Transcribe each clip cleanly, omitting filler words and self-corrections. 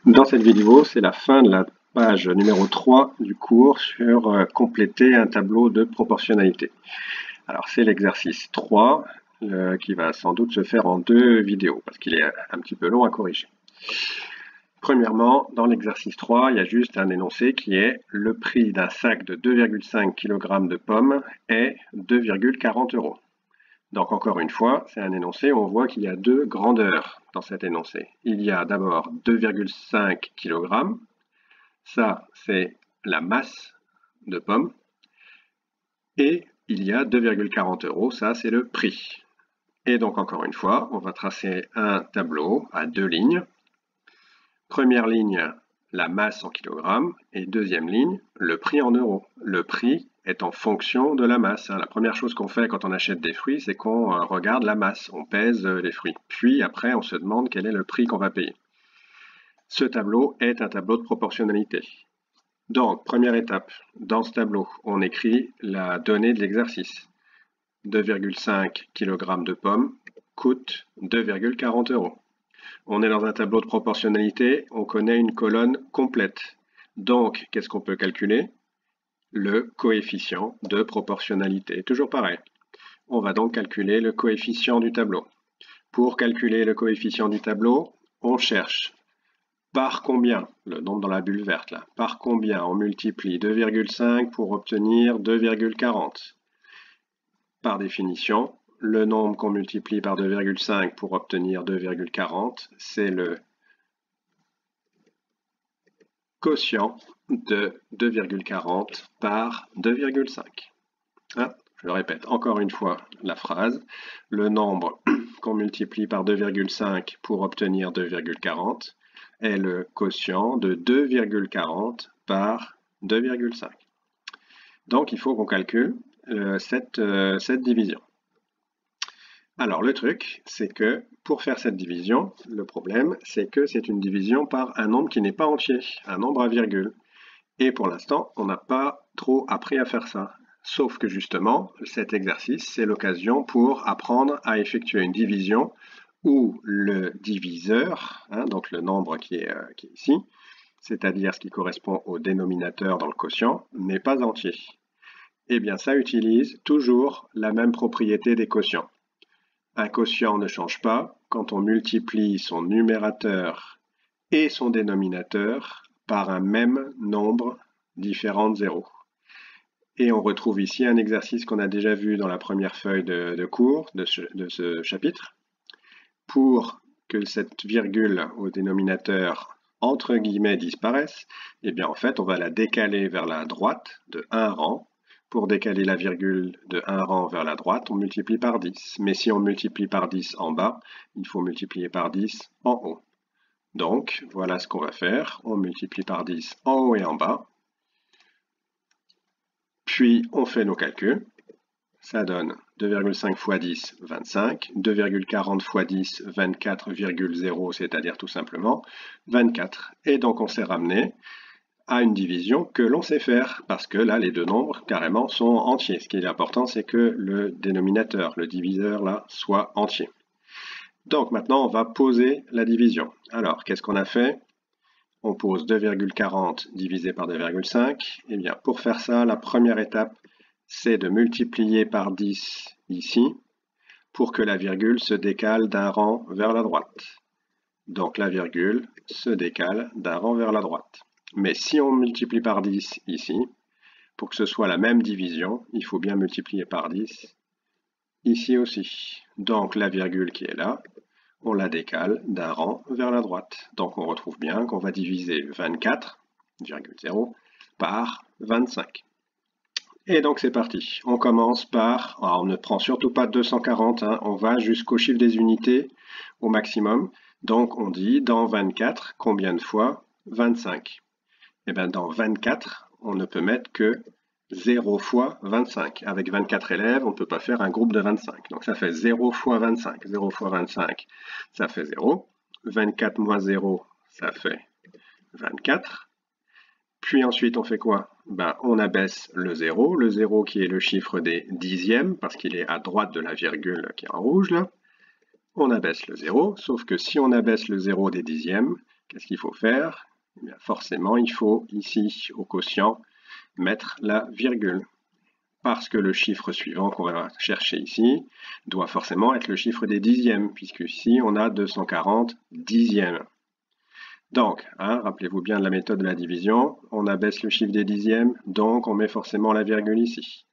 Dans cette vidéo, c'est la fin de la page numéro 3 du cours sur compléter un tableau de proportionnalité. Alors c'est l'exercice 3 qui va sans doute se faire en 2 vidéos parce qu'il est un petit peu long à corriger. Premièrement, dans l'exercice 3, il y a juste un énoncé qui est le prix d'un sac de 2,5 kg de pommes est 2,40 €. Donc encore une fois, c'est un énoncé où on voit qu'il y a deux grandeurs dans cet énoncé. Il y a d'abord 2,5 kg, ça c'est la masse de pommes, et il y a 2,40 €, ça c'est le prix. Et donc encore une fois, on va tracer un tableau à 2 lignes. Première ligne, la masse en kilogrammes, et deuxième ligne, le prix en euros. Le prix est en fonction de la masse. La première chose qu'on fait quand on achète des fruits, c'est qu'on regarde la masse, on pèse les fruits. Puis après, on se demande quel est le prix qu'on va payer. Ce tableau est un tableau de proportionnalité. Donc, première étape, dans ce tableau, on écrit la donnée de l'exercice. 2,5 kg de pommes coûte 2,40 €. On est dans un tableau de proportionnalité, on connaît une colonne complète. Donc, qu'est-ce qu'on peut calculer? Le coefficient de proportionnalité. Toujours pareil. On va donc calculer le coefficient du tableau. Pour calculer le coefficient du tableau, on cherche par combien, le nombre dans la bulle verte là, par combien on multiplie 2,5 pour obtenir 2,40. Par définition, le nombre qu'on multiplie par 2,5 pour obtenir 2,40, c'est le quotient de 2,40 par 2,5. Je répète encore une fois la phrase. Le nombre qu'on multiplie par 2,5 pour obtenir 2,40 est le quotient de 2,40 par 2,5. Donc il faut qu'on calcule cette division. Alors le truc, c'est que pour faire cette division, le problème, c'est que c'est une division par un nombre qui n'est pas entier, un nombre à virgule. Et pour l'instant, on n'a pas trop appris à faire ça. Sauf que justement, cet exercice, c'est l'occasion pour apprendre à effectuer une division où le diviseur, donc le nombre qui est ici, c'est-à-dire ce qui correspond au dénominateur dans le quotient, n'est pas entier. Eh bien, ça utilise toujours la même propriété des quotients. Un quotient ne change pas quand on multiplie son numérateur et son dénominateur par un même nombre différent de zéros. Et on retrouve ici un exercice qu'on a déjà vu dans la première feuille de cours de ce chapitre. Pour que cette virgule au dénominateur entre guillemets disparaisse, eh bien en fait on va la décaler vers la droite de 1 rang. Pour décaler la virgule de 1 rang vers la droite, on multiplie par 10. Mais si on multiplie par 10 en bas, il faut multiplier par 10 en haut. Donc, voilà ce qu'on va faire. On multiplie par 10 en haut et en bas. Puis, on fait nos calculs. Ça donne 2,5 fois 10, 25. 2,40 fois 10, 24,0, c'est-à-dire tout simplement 24. Et donc, on s'est ramené à une division que l'on sait faire, parce que là, les deux nombres, carrément, sont entiers. Ce qui est important, c'est que le dénominateur, le diviseur, là, soit entier. Donc, maintenant, on va poser la division. Alors, qu'est-ce qu'on a fait? On pose 2,40 divisé par 2,5. Eh bien, pour faire ça, la première étape, c'est de multiplier par 10 ici, pour que la virgule se décale d'un rang vers la droite. Donc, la virgule se décale d'un rang vers la droite. Mais si on multiplie par 10 ici, pour que ce soit la même division, il faut bien multiplier par 10 ici aussi. Donc la virgule qui est là, on la décale d'un rang vers la droite. Donc on retrouve bien qu'on va diviser 24,0 par 25. Et donc c'est parti. On commence par, alors on ne prend surtout pas 240, on va jusqu'au chiffre des unités au maximum. Donc on dit dans 24, combien de fois 25? Eh bien, dans 24, on ne peut mettre que 0 fois 25. Avec 24 élèves, on ne peut pas faire un groupe de 25. Donc ça fait 0 fois 25. 0 fois 25, ça fait 0. 24 moins 0, ça fait 24. Puis ensuite, on fait quoi? On abaisse le 0. Le 0 qui est le chiffre des dixièmes, parce qu'il est à droite de la virgule qui est en rouge là. On abaisse le 0, sauf que si on abaisse le 0 des dixièmes, qu'est-ce qu'il faut faire? Eh bien, forcément, il faut ici, au quotient, mettre la virgule. Parce que le chiffre suivant qu'on va chercher ici doit forcément être le chiffre des dixièmes, puisque ici, on a 240 dixièmes. Donc, rappelez-vous bien de la méthode de la division, on abaisse le chiffre des dixièmes, donc on met forcément la virgule ici.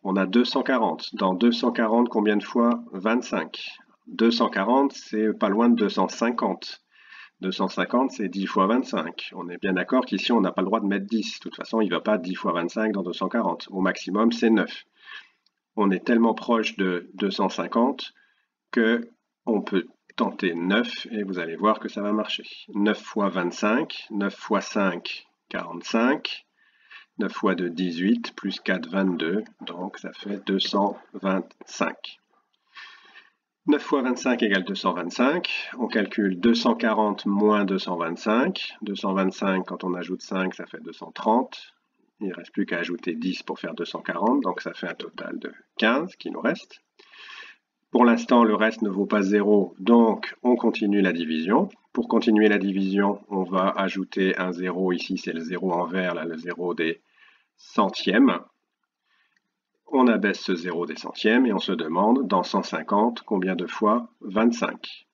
On a 240. Dans 240, combien de fois 25. 240, c'est pas loin de 250. 250, c'est 10 fois 25. On est bien d'accord qu'ici, on n'a pas le droit de mettre 10. De toute façon, il ne va pas 10 fois 25 dans 240. Au maximum, c'est 9. On est tellement proche de 250 qu'on peut tenter 9 et vous allez voir que ça va marcher. 9 fois 25, 9 fois 5, 45. 9 fois 2, 18, plus 4, 22. Donc, ça fait 225. 9 fois 25 égale 225. On calcule 240 moins 225. 225, quand on ajoute 5, ça fait 230. Il ne reste plus qu'à ajouter 10 pour faire 240. Donc ça fait un total de 15 qui nous reste. Pour l'instant, le reste ne vaut pas 0. Donc on continue la division. Pour continuer la division, on va ajouter un 0. Ici, c'est le 0 en vert, là, le 0 des centièmes. On abaisse ce 0 des centièmes et on se demande, dans 150, combien de fois 25.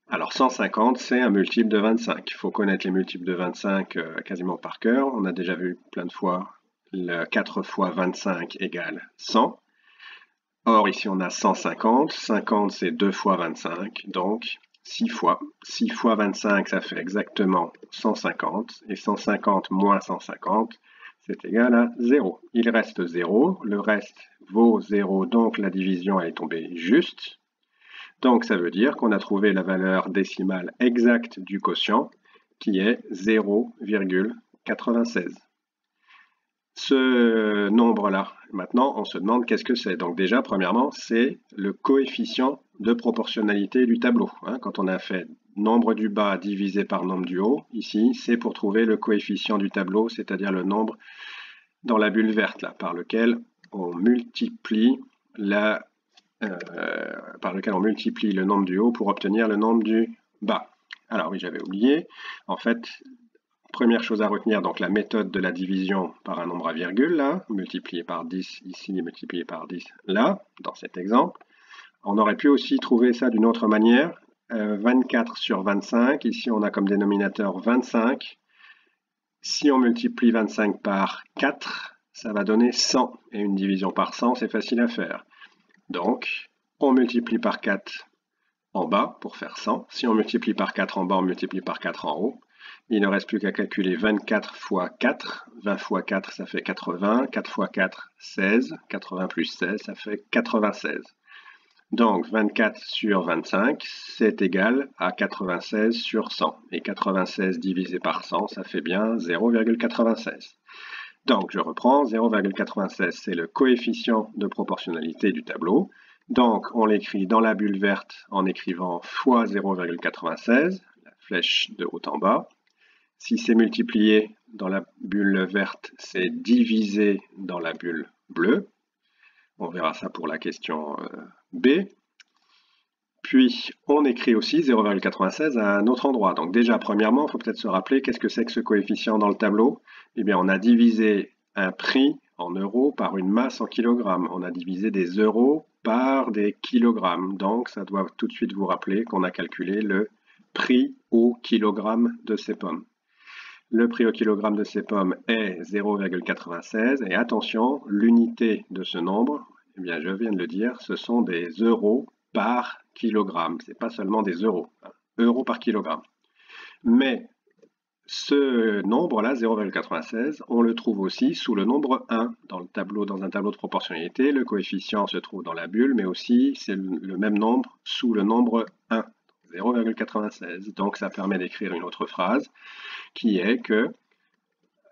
Alors 150, c'est un multiple de 25. Il faut connaître les multiples de 25 quasiment par cœur. On a déjà vu plein de fois le 4 fois 25 égale 100. Or, ici, on a 150. 50, c'est 2 fois 25, donc 6 fois. 6 fois 25, ça fait exactement 150. Et 150 moins 150, c'est égal à 0. Il reste 0, le reste vaut 0, donc la division elle est tombée juste. Donc ça veut dire qu'on a trouvé la valeur décimale exacte du quotient, qui est 0,96. Ce nombre-là, maintenant on se demande qu'est-ce que c'est. Donc déjà, premièrement, c'est le coefficient de proportionnalité du tableau. Quand on a fait nombre du bas divisé par nombre du haut, ici, c'est pour trouver le coefficient du tableau, c'est-à-dire le nombre dans la bulle verte, là, par lequel on multiplie le nombre du haut pour obtenir le nombre du bas. Alors oui, j'avais oublié. En fait, première chose à retenir, donc la méthode de la division par un nombre à virgule, là, multiplié par 10 ici, multiplié par 10 là, dans cet exemple. On aurait pu aussi trouver ça d'une autre manière. 24 sur 25, ici on a comme dénominateur 25. Si on multiplie 25 par 4, ça va donner 100. Et une division par 100, c'est facile à faire. Donc, on multiplie par 4 en bas pour faire 100. Si on multiplie par 4 en bas, on multiplie par 4 en haut. Il ne reste plus qu'à calculer 24 fois 4. 20 fois 4, ça fait 80. 4 fois 4, 16. 80 plus 16, ça fait 96. Donc 24 sur 25, c'est égal à 96 sur 100. Et 96 divisé par 100, ça fait bien 0,96. Donc je reprends, 0,96, c'est le coefficient de proportionnalité du tableau. Donc on l'écrit dans la bulle verte en écrivant fois 0,96, la flèche de haut en bas. Si c'est multiplié dans la bulle verte, c'est divisé dans la bulle bleue. On verra ça pour la question B. Puis, on écrit aussi 0,96 à un autre endroit. Donc déjà, premièrement, il faut peut-être se rappeler qu'est-ce que c'est que ce coefficient dans le tableau. Eh bien, on a divisé un prix en euros par une masse en kilogrammes. On a divisé des euros par des kilogrammes. Donc, ça doit tout de suite vous rappeler qu'on a calculé le prix au kilogramme de ces pommes. Le prix au kilogramme de ces pommes est 0,96. Et attention, l'unité de ce nombre, eh bien, je viens de le dire, ce sont des euros par kilogramme. Ce n'est pas seulement des euros. Euros par kilogramme. Mais ce nombre-là, 0,96, on le trouve aussi sous le nombre 1 dans un tableau de proportionnalité. Le coefficient se trouve dans la bulle, mais aussi c'est le même nombre sous le nombre 1, 0,96. Donc ça permet d'écrire une autre phrase qui est que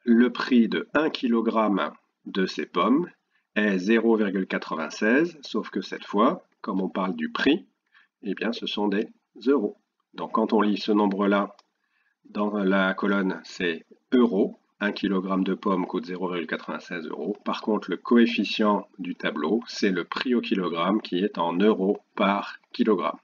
le prix de 1 kg de ces pommes est 0,96, sauf que cette fois, comme on parle du prix, eh bien ce sont des euros. Donc quand on lit ce nombre-là dans la colonne, c'est euros. 1 kg de pommes coûte 0,96 euros. Par contre, le coefficient du tableau, c'est le prix au kilogramme qui est en euros par kilogramme.